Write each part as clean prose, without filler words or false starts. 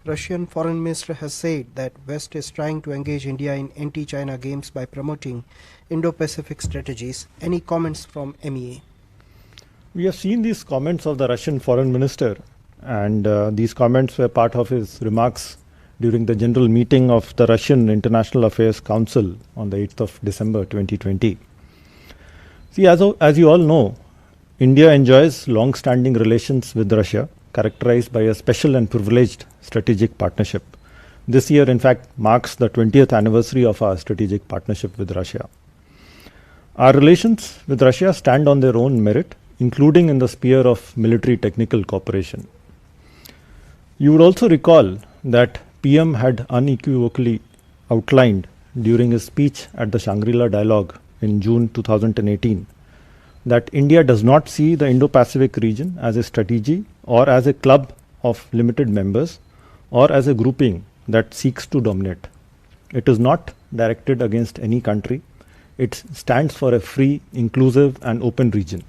Russian foreign minister has said that West is trying to engage India in anti-China games by promoting Indo-Pacific strategies. Any comments from MEA? We have seen these comments of the Russian foreign minister, and these comments were part of his remarks during the general meeting of the Russian International Affairs Council on the 8th of December 2020. See, as you all know, India enjoys long-standing relations with Russia, characterized by a special and privileged strategic partnership. This year, in fact, marks the 20th anniversary of our strategic partnership with Russia. Our relations with Russia stand on their own merit, including in the sphere of military technical cooperation. You would also recall that PM had unequivocally outlined during his speech at the Shangri-La Dialogue in June 2018 that India does not see the Indo-Pacific region as a strategy or as a club of limited members or as a grouping that seeks to dominate. It is not directed against any country. It stands for a free, inclusive and open region.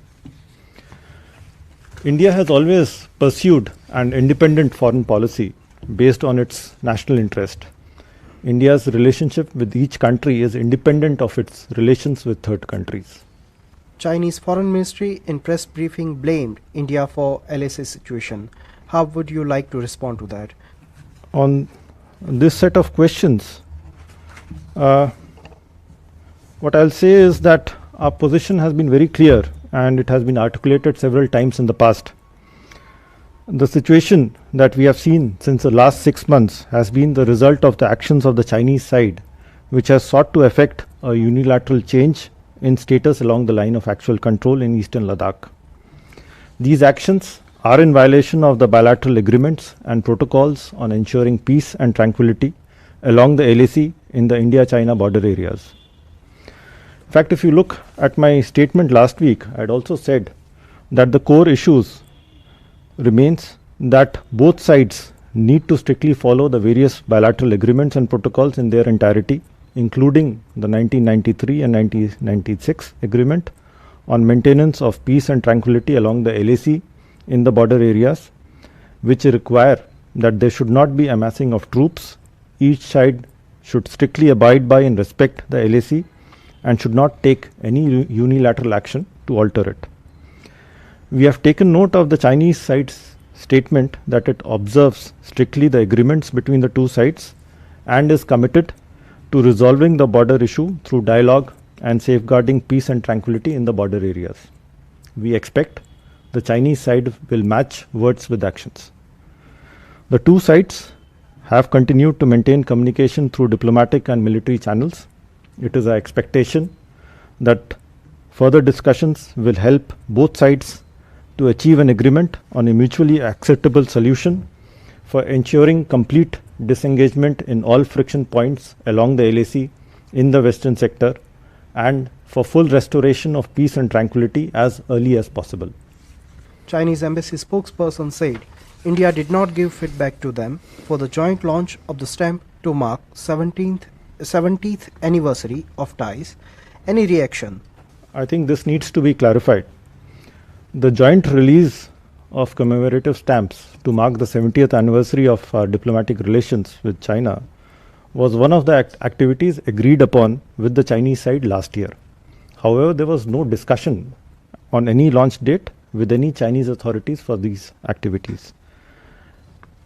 India has always pursued an independent foreign policy based on its national interest. India's relationship with each country is independent of its relations with third countries. Chinese Foreign Ministry in press briefing blamed India for LAC situation. How would you like to respond to that? On this set of questions, what I'll say is that our position has been very clear and it has been articulated several times in the past. The situation that we have seen since the last 6 months has been the result of the actions of the Chinese side, which has sought to effect a unilateral change in status along the line of actual control in eastern Ladakh. These actions are in violation of the bilateral agreements and protocols on ensuring peace and tranquility along the LAC in the India-China border areas. In fact, if you look at my statement last week, I had also said that the core issues remains that both sides need to strictly follow the various bilateral agreements and protocols in their entirety, including the 1993 and 1996 agreement on maintenance of peace and tranquility along the LAC in the border areas, which require that there should not be amassing of troops. Each side should strictly abide by and respect the LAC and should not take any unilateral action to alter it. We have taken note of the Chinese side's statement that it observes strictly the agreements between the two sides and is committed to resolving the border issue through dialogue and safeguarding peace and tranquility in the border areas. We expect the Chinese side will match words with actions. The two sides have continued to maintain communication through diplomatic and military channels. It is our expectation that further discussions will help both sides to achieve an agreement on a mutually acceptable solution for ensuring complete disengagement in all friction points along the LAC in the western sector and for full restoration of peace and tranquility as early as possible. Chinese embassy spokesperson said India did not give feedback to them for the joint launch of the stamp to mark 70th anniversary of ties. Any reaction? I think this needs to be clarified. The joint release of commemorative stamps to mark the 70th anniversary of our diplomatic relations with China was one of the activities agreed upon with the Chinese side last year. However, there was no discussion on any launch date with any Chinese authorities for these activities.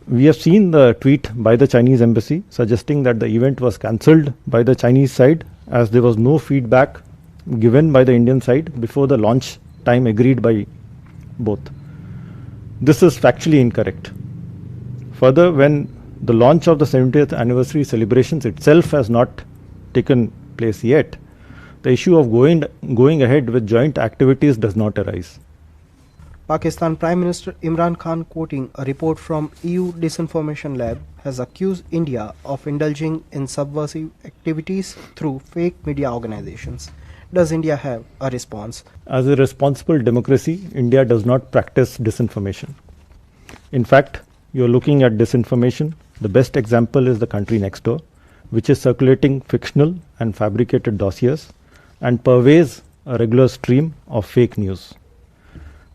We have seen the tweet by the Chinese embassy suggesting that the event was cancelled by the Chinese side as there was no feedback given by the Indian side before the launch time agreed by both. This is factually incorrect. Further, when the launch of the 70th anniversary celebrations itself has not taken place yet, the issue of going ahead with joint activities does not arise. Pakistan Prime Minister Imran Khan, quoting a report from EU Disinformation Lab, has accused India of indulging in subversive activities through fake media organizations. Does India have a response? As a responsible democracy, India does not practice disinformation. In fact, you're looking at disinformation. The best example is the country next door, which is circulating fictional and fabricated dossiers and purveys a regular stream of fake news.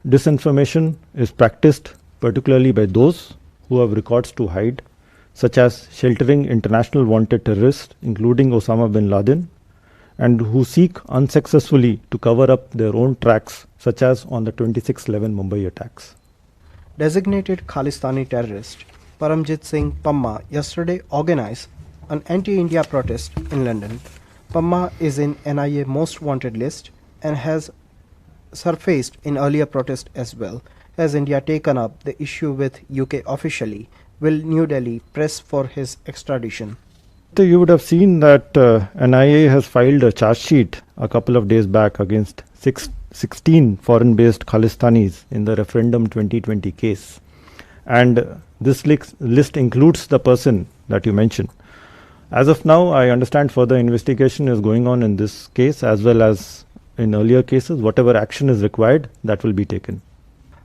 Disinformation is practiced particularly by those who have records to hide, such as sheltering international wanted terrorists, including Osama bin Laden, and who seek unsuccessfully to cover up their own tracks, such as on the 26/11 Mumbai attacks. Designated Khalistani terrorist Paramjit Singh Pamma yesterday organized an anti-India protest in London. Pamma is in NIA most wanted list and has surfaced in earlier protests as well. Has India taken up the issue with UK officially? Will New Delhi press for his extradition? So you would have seen that NIA has filed a charge sheet a couple of days back against 16 foreign-based Khalistanis in the referendum 2020 case. And this list includes the person that you mentioned. As of now, I understand further investigation is going on in this case as well as in earlier cases. Whatever action is required, that will be taken.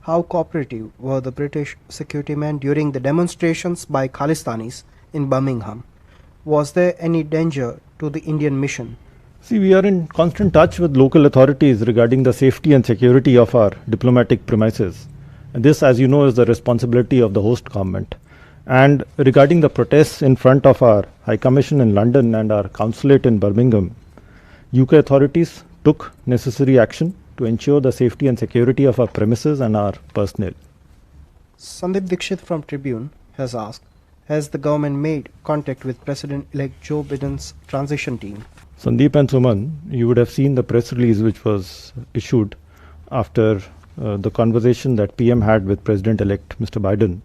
How cooperative were the British security men during the demonstrations by Khalistanis in Birmingham? Was there any danger to the Indian mission? See, we are in constant touch with local authorities regarding the safety and security of our diplomatic premises. And this, as you know, is the responsibility of the host government. And regarding the protests in front of our High Commission in London and our consulate in Birmingham, UK authorities took necessary action to ensure the safety and security of our premises and our personnel. Sandeep Dixit from Tribune has asked, has the government made contact with President-elect Joe Biden's transition team? Sandeep and Suman, you would have seen the press release which was issued after the conversation that PM had with President-elect Mr. Biden,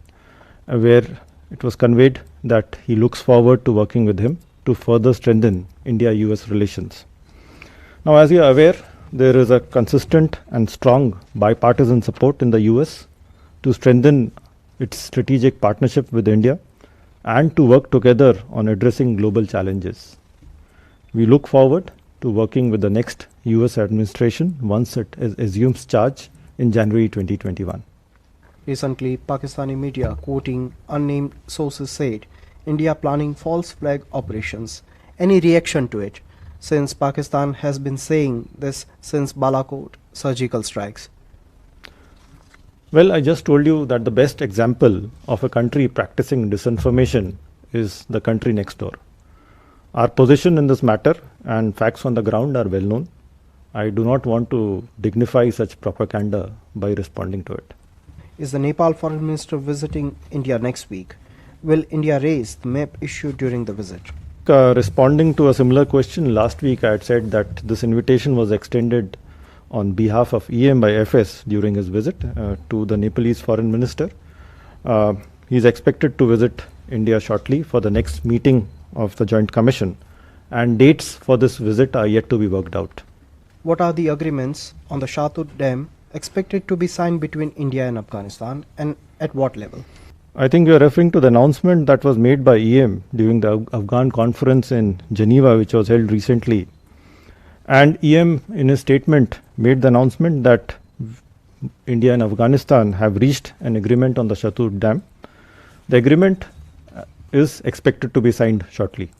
where it was conveyed that he looks forward to working with him to further strengthen India-US relations. Now, as you are aware, there is a consistent and strong bipartisan support in the US to strengthen its strategic partnership with India and to work together on addressing global challenges. We look forward to working with the next US administration once it assumes charge in January 2021. Recently, Pakistani media, quoting unnamed sources, said India planning false flag operations. Any reaction to it, since Pakistan has been saying this since Balakot surgical strikes? Well, I just told you that the best example of a country practicing disinformation is the country next door. Our position in this matter and facts on the ground are well known. I do not want to dignify such propaganda by responding to it. Is the Nepal foreign minister visiting India next week? Will India raise the MAP issue during the visit? Responding to a similar question, last week I had said that this invitation was extended on behalf of EM by FS during his visit to the Nepalese foreign minister. He is expected to visit India shortly for the next meeting of the Joint Commission, and dates for this visit are yet to be worked out. What are the agreements on the Shatut Dam expected to be signed between India and Afghanistan, and at what level? I think you are referring to the announcement that was made by EM during the Afghan conference in Geneva, which was held recently. And EM, in his statement, made the announcement that India and Afghanistan have reached an agreement on the Shatut Dam. The agreement is expected to be signed shortly.